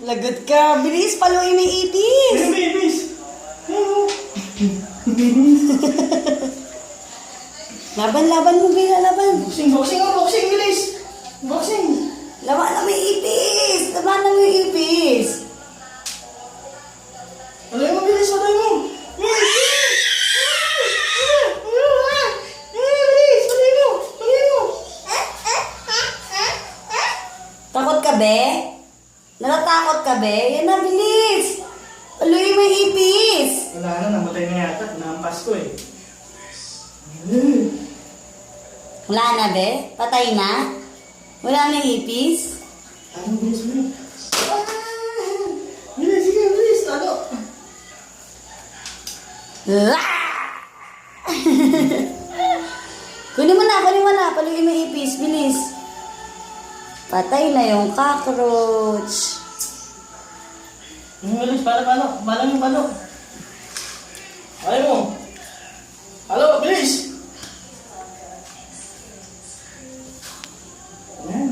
Lagot ka. Bilis, paluin mo yung ipis. May ipis. Laban mo, Bila, laban. Boxing, bilis. Boxing. Laban na may ipis. Laban na may ipis. Patay mo, bilis, patay mo. Takot ka, be? Natatakot ka, be? Yan na, bilis. Paluin mo yung ipis. Wala na, namatay na yata. Nahampas ko eh. Wala na, be? Patay na? Wala na yung ipis? Anong bilis mo yun? Bilis, sige, bilis. Talo. Kunin mo na. Paluin mo yung ipis. Bilis. Patay na yung cockroach. Bilis, palo. Malang yung palo.